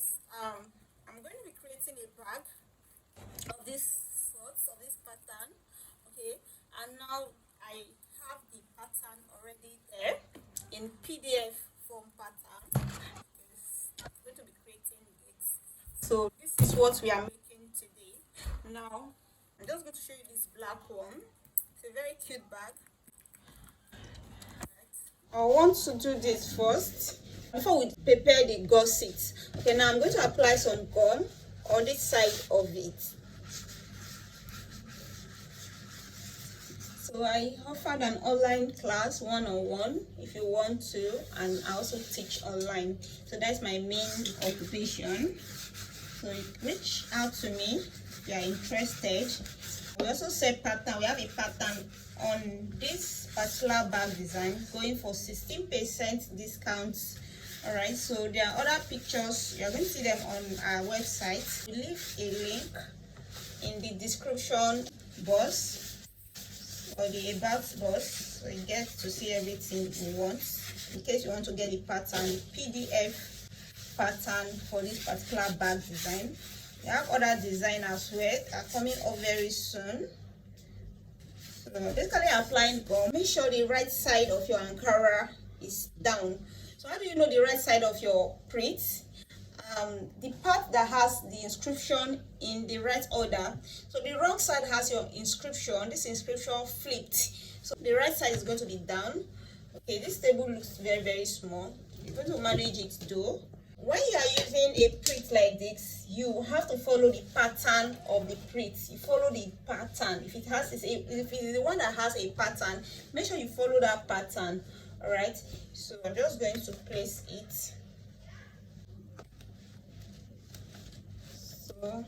guys, I'm going to be creating a bag of this sort, of this pattern. Okay, and now I have the pattern already there in PDF form pattern. I'm going to be creating it. So this is what we are making today. Now I'm just going to show you this black one. It's a very cute bag. I want to do this first before we prepare the gusset. Okay, now I'm going to apply some gum on this side of it. So I offered an online class one-on-one if you want to, and I also teach online. So that's my main occupation. So reach out to me if you are interested. We also sell pattern. We have a pattern on this particular bag design going for 16% discounts. All right, so there are other pictures. You're going to see them on our website. We leave a link in the description box or the about box, so you get to see everything you want. In case you want to get the pattern, the PDF pattern for this particular bag design. We have other design as well are coming up very soon. So basically applying gum. Make sure the right side of your Ankara is down. So how do you know the right side of your print? The part that has the inscription in the right order. So the wrong side has your inscription. This inscription flipped. So the right side is going to be down. Okay, this table looks very small. You're going to manage it though. When you are using a print like this, you have to follow the pattern of the print. You follow the pattern. If it is the one that has a pattern, make sure you follow that pattern. All right. So I'm just going to place it. So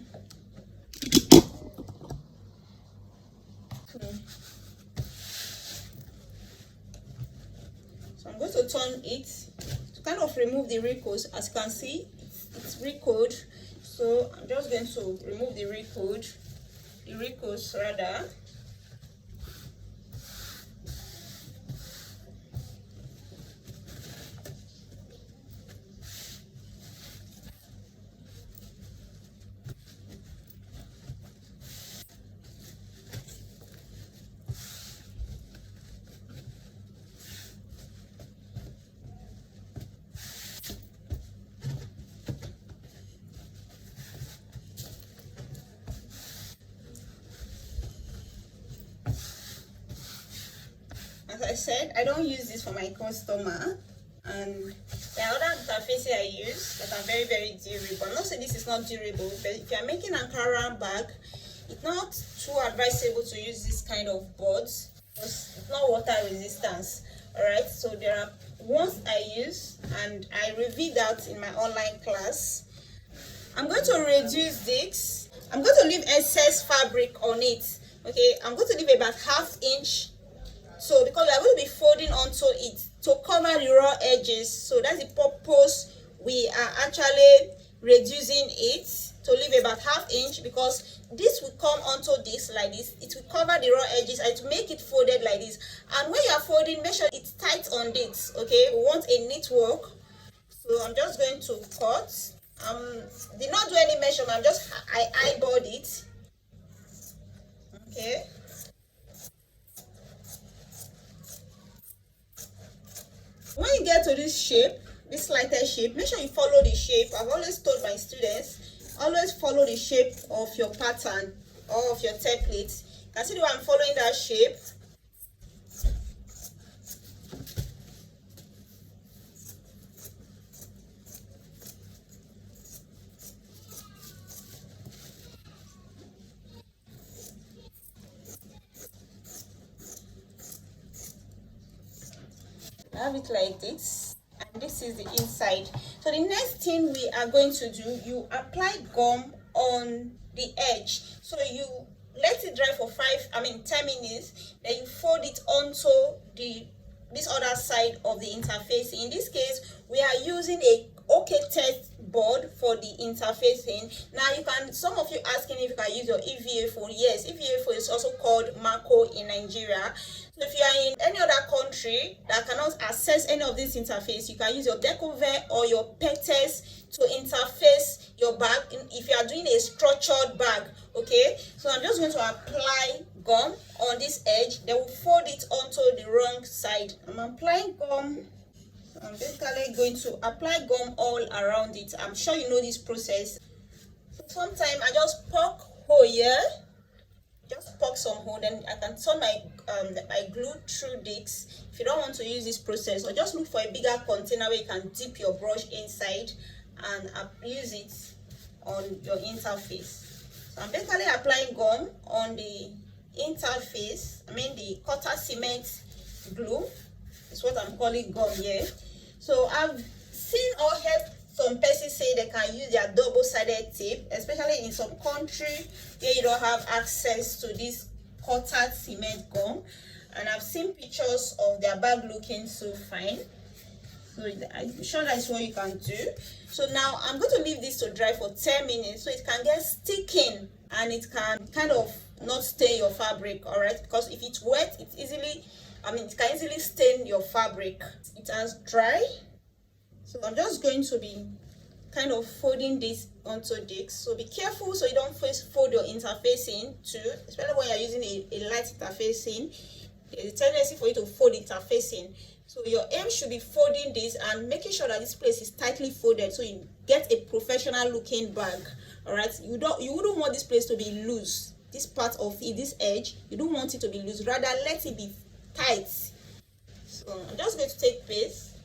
I'm going to turn it to kind of remove the wrinkles. As you can see, it's wrinkled. So I'm just going to remove the wrinkles rather. As I said, I don't use this for my customer, and there are other interfaces I use that are very durable. I'm not saying this is not durable, but if you're making an Ankara bag, it's not too advisable to use this kind of boards because it's not water resistance. All right, so there are ones I use and I review that in my online class. I'm going to reduce this. I'm going to leave excess fabric on it. Okay, I'm going to leave about ½ inch. So because we are going to be folding onto it to cover the raw edges, so that's the purpose we are actually reducing it to leave about ½ inch, because this will come onto this like this. It will cover the raw edges and to make it folded like this. And when you are folding, make sure it's tight on this. Okay, we want a neat work. So I'm just going to cut. Did not do any measurement. I eyeballed it. Okay. When you get to this shape, this slighted shape, make sure you follow the shape. I've always told my students, always follow the shape of your pattern or of your template. You can see the way I'm following that shape. I have it like this, and this is the inside. So the next thing we are going to do, you apply gum on the edge. So you let it dry for 10 minutes, then you fold it onto this other side of the interface. In this case, we are using a OK test board for the interfacing. Now some of you asking if you can use your EVA phone. Yes, EVA phone is also called Mako in Nigeria. So if you are in any other country that cannot access any of this interface, you can use your Decovert or your PETES to interface if you are doing a structured bag. Okay, so I'm just going to apply gum on this edge, then we'll fold it onto the wrong side. I'm applying gum. I'm basically going to apply gum all around it. I'm sure you know this process. Sometimes I just poke hole here, just poke some hole, then I can turn my glue through this. If you don't want to use this process, or just look for a bigger container where you can dip your brush inside and use it on your interface. So I'm basically applying gum on the interface, the quarter cement glue is what I'm calling gum here. So I've seen or heard some persons say they can use their double-sided tape, especially in some country where you don't have access to this quarter cement gum, and I've seen pictures of their bag looking so fine. So I'm sure that's what you can do. So now I'm going to leave this to dry for 10 minutes so it can get sticking and it can kind of not stain your fabric. All right, because if it's wet, it can easily stain your fabric. It has dry, so I'm just going to be kind of folding this onto this. So be careful so you don't fold your interfacing too, especially when you're using a light interfacing. There's a tendency for you to fold interfacing. So your aim should be folding this and making sure that this place is tightly folded so you get a professional looking bag. All right, you wouldn't want this place to be loose. This part of it, this edge, you don't want it to be loose, rather let it be tight. So I'm just going to take paste.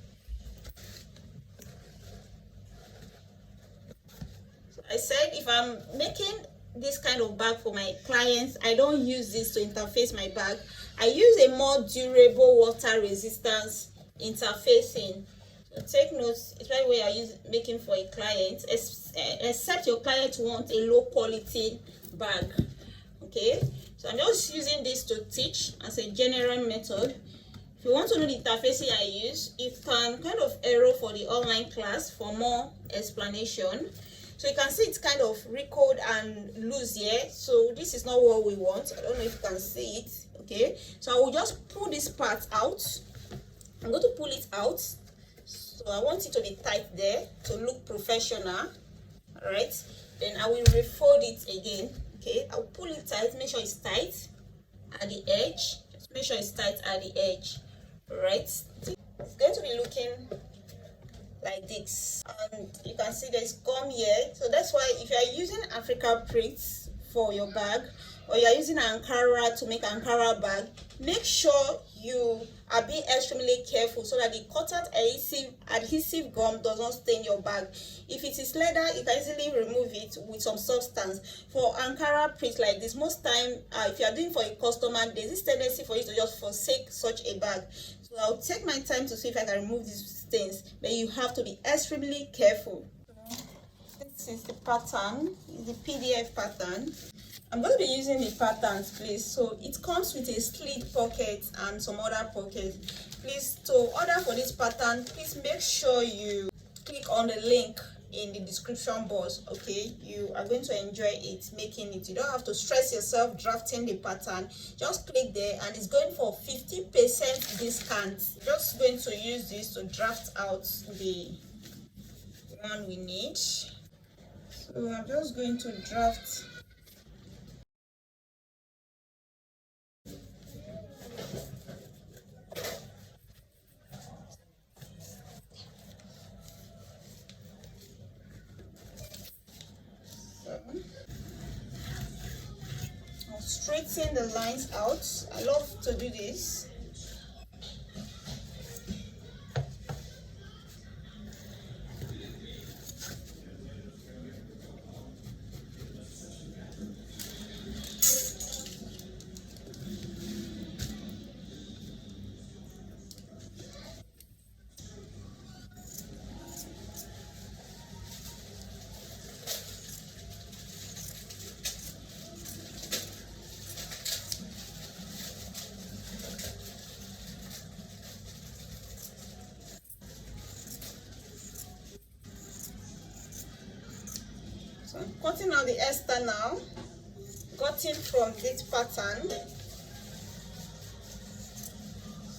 So I said if I'm making this kind of bag for my clients, I don't use this to interface my bag. I use a more durable water resistance interfacing. So take notes, especially when you're making for a client, except your client wants a low quality bag. Okay, so I'm just using this to teach as a general method. If you want to know the interfacing I use, you can kind of enroll for the online class for more explanation. So you can see it's kind of wrinkled and loose here. So this is not what we want. I don't know if you can see it. Okay, so I will just pull this part out. I'm going to pull it out. So I want it to be tight there to look professional. All right, then I will refold it again. Okay, I'll pull it tight, make sure it's tight at the edge. Just make sure it's tight at the edge. All right, it's going to be looking like this, and you can see there's gum here. So that's why if you are using Africa prints for your bag, or you are using Ankara to make Ankara bag, make sure you are being extremely careful so that the cotton adhesive gum does not stain your bag. If it is leather, you can easily remove it with some substance. For Ankara print like this, most time if you are doing for a customer, there's this tendency for you to just forsake such a bag. So I'll take my time to see if I can remove these stains, but you have to be extremely careful. This is the pattern, the PDF pattern. I'm going to be using the patterns, please. So it comes with a slit pocket and some other pockets. Please, to order for this pattern, please make sure you click on the link in the description box. Okay, you are going to enjoy it, making it. You don't have to stress yourself drafting the pattern. Just click there and it's going for 50% discount. Just going to use this to draft out the one we need. So I'm just going to draft. I'll straighten the lines out. I love to do this. So I'm cutting out the external, cutting from this pattern.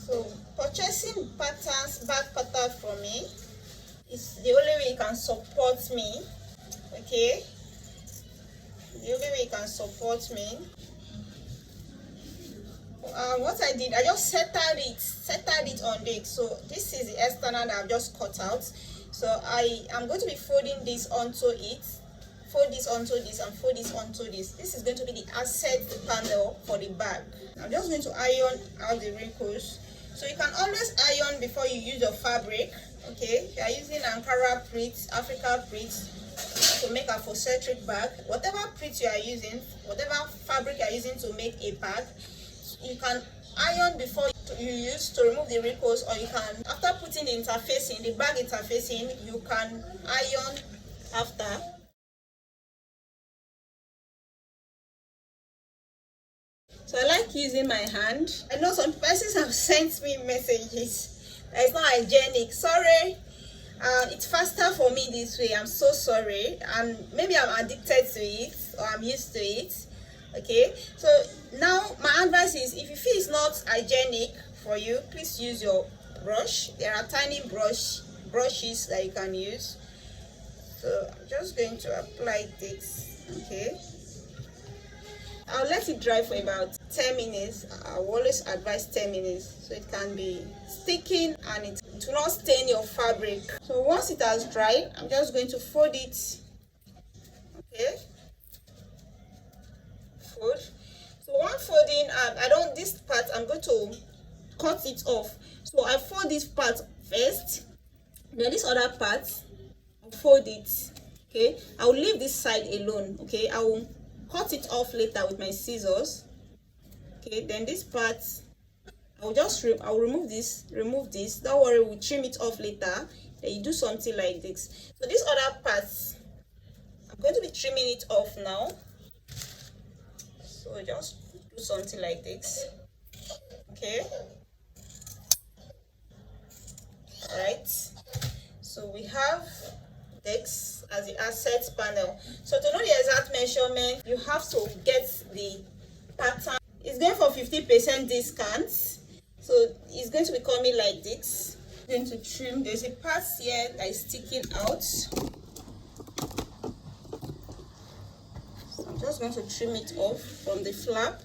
So purchasing patterns, back pattern from me is the only way you can support me. Okay, the only way you can support me. What I did, I just centered it on this. So this is the external that I've just cut out. So I am going to be folding this onto it, fold this onto this, and fold this onto this. This is going to be the asset panel for the bag. I'm just going to iron out the wrinkles. So you can always iron before you use your fabric. Okay, if you are using Ankara print, Africa print to make a centric bag, whatever print you are using, whatever fabric you are using to make a bag, you can iron before you use to remove the wrinkles, or you can, after putting the interfacing, the bag interfacing, you can iron after. So I like using my hand. I know some persons have sent me messages that it's not hygienic. Sorry, it's faster for me this way. I'm so sorry, and maybe I'm addicted to it or I'm used to it. Okay, so now my advice is, if you feel it's not hygienic for you, please use your brush. There are tiny brushes that you can use. So I'm just going to apply this. Okay, I'll let it dry for about 10 minutes. I always advise 10 minutes so it can be sticking and it will not stain your fabric. So once it has dried, I'm just going to fold it. Okay, fold. So one folding, this part I'm going to cut it off. So I fold this part first, then this other part I'll fold it. Okay, I will leave this side alone. Okay, I will cut it off later with my scissors. Okay, then this part I'll remove this. Don't worry, we'll trim it off later. Then you do something like this. So this other part, I'm going to be trimming it off now. So just do something like this. Okay, all right. So we have this as the asset panel. So to know the exact measurement, you have to get the pattern. It's going for 50% discount, so it's going to be coming like this. I'm going to trim. There's a part here that is sticking out, so I'm just going to trim it off from the flap.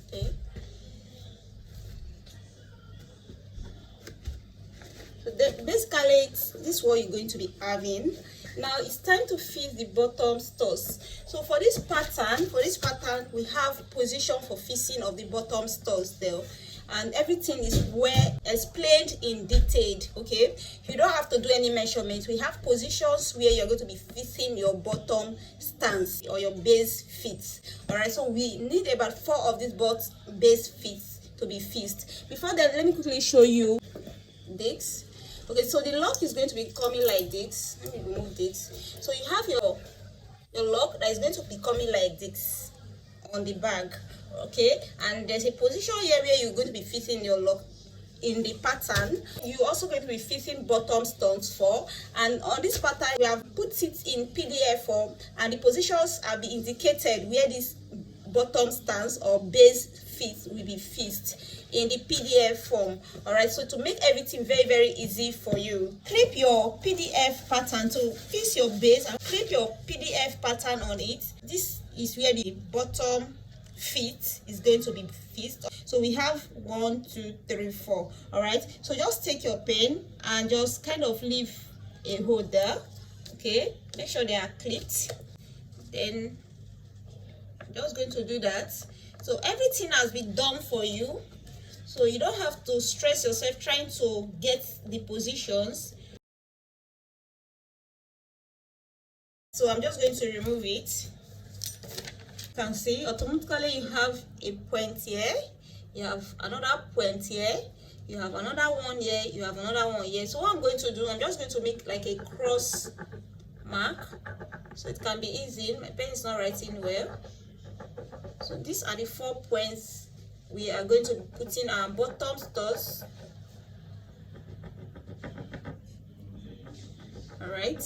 Okay, so basically this is what you're going to be having. Now it's time to fix the bottom studs. So for this pattern, we have position for fixing of the bottom studs there, and everything is well explained in detail. Okay, you don't have to do any measurements. We have positions where you're going to be fixing your bottom stance or your base fits. All right, so we need about 4 of these base fits to be fixed. Before that, let me quickly show you this. Okay, so the lock is going to be coming like this. Let me remove this. So you have your lock that is going to be coming like this on the bag. Okay, and there's a position here where you're going to be fitting your lock in the pattern. You're also going to be fitting bottom studs for, and on this pattern we have put it in PDF form, and the positions are be indicated where this bottom stance or base fit will be fixed in the PDF form. All right, so to make everything very, very easy for you, clip your PDF pattern to fix your base and clip your PDF pattern on it. This is where the bottom fit is going to be fixed. So we have 1 2 3 4. All right, so just take your pen and just kind of leave a hole there. Okay, make sure they are clipped. Then I'm just going to do that. So everything has been done for you, so you don't have to stress yourself trying to get the positions. So I'm just going to remove it. You can see automatically you have a point here, you have another point here, you have another one here, you have another one here. So what I'm going to do, I'm just going to make like a cross mark so it can be easy. My pen is not writing well. So these are the 4 points we are going to put in our bottom studs. All right,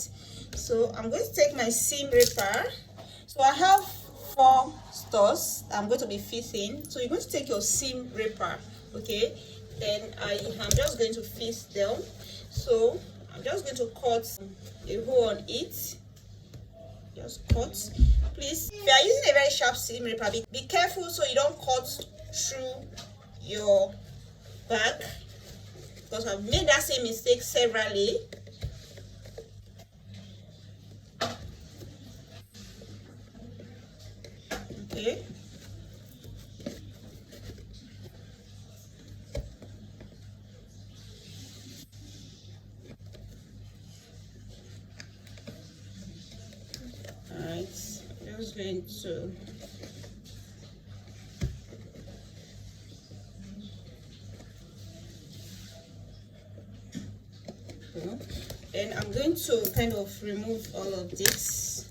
so I'm going to take my seam ripper. So I have 4 studs I'm going to be fitting. So you're going to take your seam ripper. Okay, then I'm just going to fit them. So I'm just going to cut a hole on it. just cut. Please, if you are using a very sharp seam ripper, be careful so you don't cut through your bag, because I've made that same mistake severally. Okay. Alright, just going to then I'm going to kind of remove all of this.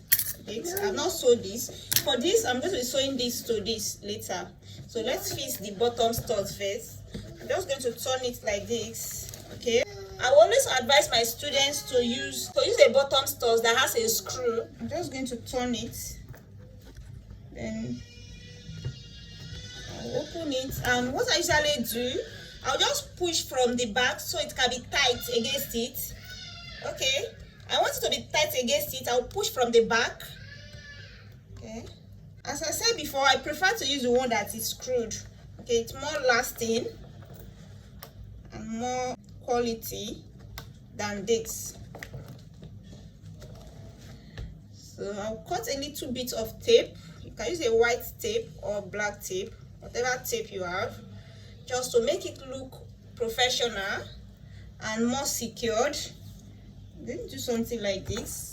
I've not sewed this. For this, I'm going to be sewing this to this later. So let's fix the bottom studs first. I'm just going to turn it like this. Okay. I always advise my students to use a bottom studs that has a screw. I'm just going to turn it. Then I'll open it. And what I usually do, I'll just push from the back so it can be tight against it. Okay. I want it to be tight against it. I'll push from the back. Okay. As I said before, I prefer to use the one that is screwed. Okay, it's more lasting and more quality than this. So I'll cut a little bit of tape. You can use a white tape or black tape, whatever tape you have, just to make it look professional and more secured. Then do something like this.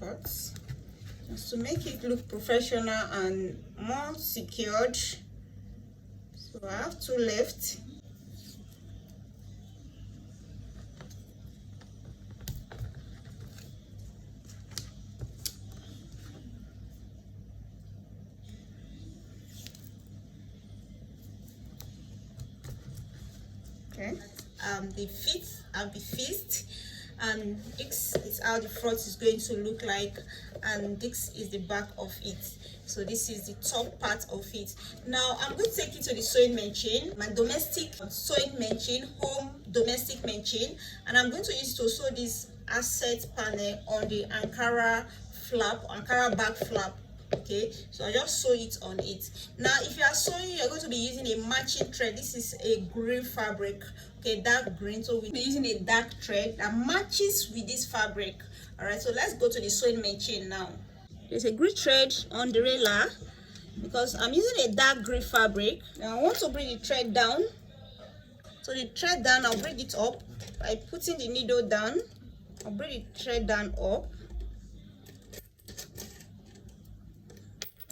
Cuts. Just to make it look professional and more secured. So I have two left. Okay. The feet have been fixed, and this is how the front is going to look like, and this is the back of it. So this is the top part of it. Now I'm going to take it to the sewing machine, my domestic sewing machine, home domestic machine, and I'm going to use to sew this asset panel on the Ankara bag flap. Okay, so I just sew it on it. Now if you are sewing, you're going to be using a matching thread. This is a green fabric, okay, dark green, so we'll be using a dark thread that matches with this fabric. All right, so let's go to the sewing machine now. There's a green thread on the railer because I'm using a dark green fabric. Now I want to bring the thread down. So the thread down, I'll bring it up by putting the needle down. I'll bring the thread down up.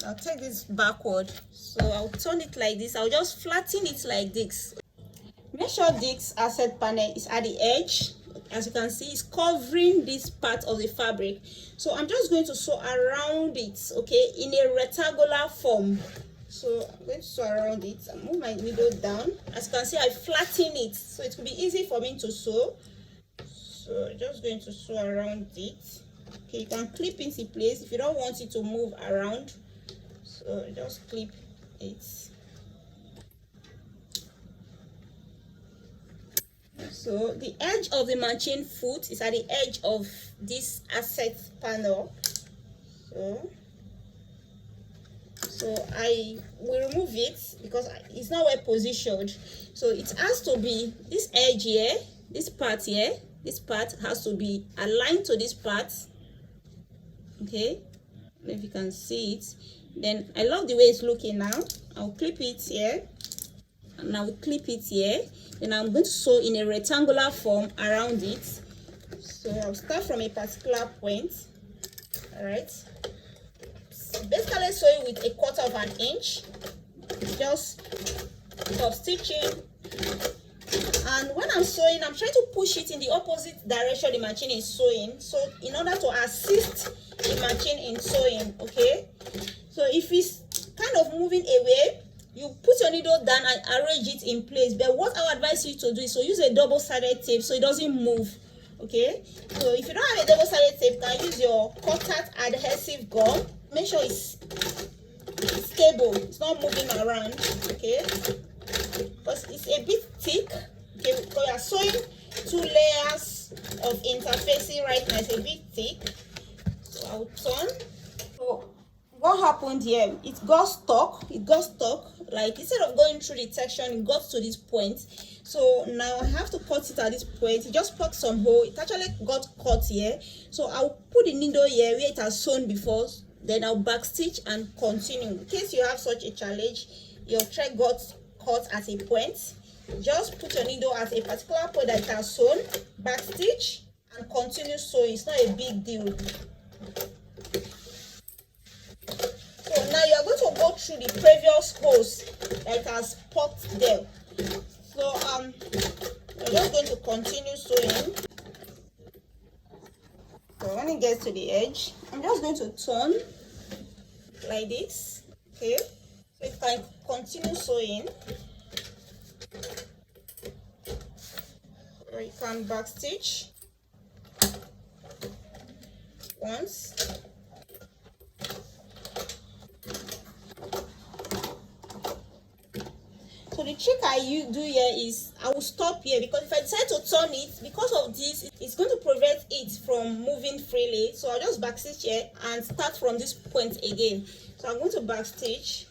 I'll take this backward, so I'll turn it like this. I'll just flatten it like this. Make sure this asset panel is at the edge. As you can see, it's covering this part of the fabric. So I'm just going to sew around it, okay, in a rectangular form. So I'm going to sew around it and move my needle down. As you can see, I flatten it, so it will be easy for me to sew. So I'm just going to sew around it. Okay, you can clip it in place if you don't want it to move around. So just clip it. So the edge of the machine foot is at the edge of this asset panel. So I will remove it because it's not well positioned. So it has to be this edge here, this part here, this part has to be aligned to this part. Okay, if you can see it. Then I love the way it's looking now. I'll clip it here, and I will clip it here. Then I'm going to sew in a rectangular form around it. So I'll start from a particular point. All right. Basically sew it with 1/4 inch. Just stop stitching. And when I'm sewing, I'm trying to push it in the opposite direction the machine is sewing. So in order to assist the machine in sewing, okay. So if it's kind of moving away, you put your needle down and arrange it in place. But what I would advise you to do is to use a double-sided tape so it doesn't move. Okay, so if you don't have a double-sided tape, you can use your contact adhesive gum. Make sure it's stable, it's not moving around. Okay, because it's a bit thick. Okay, because you are sewing 2 layers of interfacing right now. It's a bit thick, so I'll turn. So what happened here, it got stuck. Like instead of going through the section, it got to this point. So now I have to cut it at this point. It just poked some hole. It actually got cut here, so I'll put the needle here where it has sewn before, then I'll backstitch and continue. In case you have such a challenge, your thread got cut at a point, just put your needle at a particular point that it has sewn, backstitch and continue sewing. It's not a big deal. So now you are going to go through the previous holes that it has poked there. So you're just going to continue sewing. So when it gets to the edge, I'm just going to turn like this. Okay, so you can continue sewing, or you can backstitch once. So the trick I do here is I will stop here, because if I decide to turn it, because of this, it's going to prevent it from moving freely. So I'll just backstitch here and start from this point again. So I'm going to backstitch.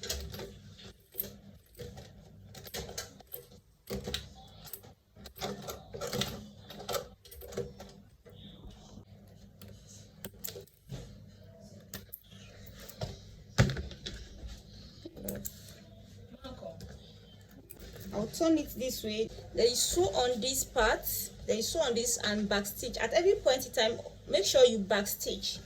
I'll turn it this way. There is sew on this part, there is sew on this, and backstitch. At every point in time, make sure you backstitch.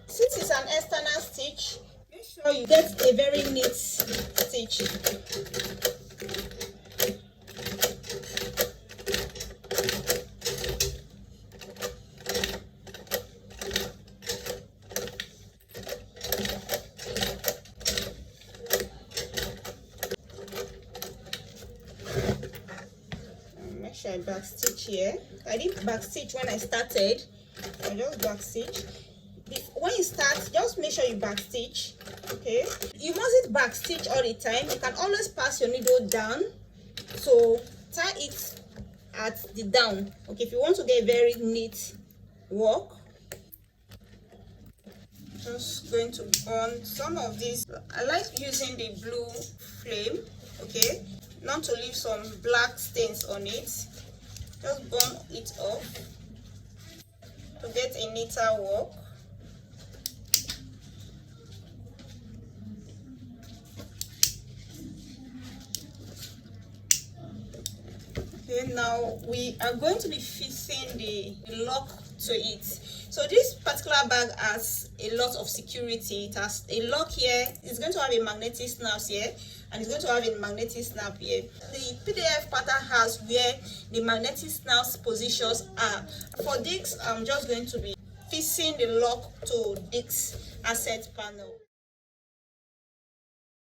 Since it's an external stitch, make sure you get a very neat stitch. I backstitch here. I didn't backstitch when I started. I just backstitch. When you start, just make sure you backstitch. Okay, you mustn't backstitch all the time. You can always pass your needle down, so tie it at the down. Okay, if you want to get very neat work. Just going to burn some of this. I like using the blue flame, okay, not to leave some black stains on it. Just burn it off to get a neater work. Okay, now we are going to be fixing the lock to it. So this particular bag has a lot of security. It has a lock here. It's going to have a magnetic snap here, and it's going to have a magnetic snap here. The PDF pattern has where the magnetic snap positions are. For this, I'm just going to be fixing the lock to this asset panel.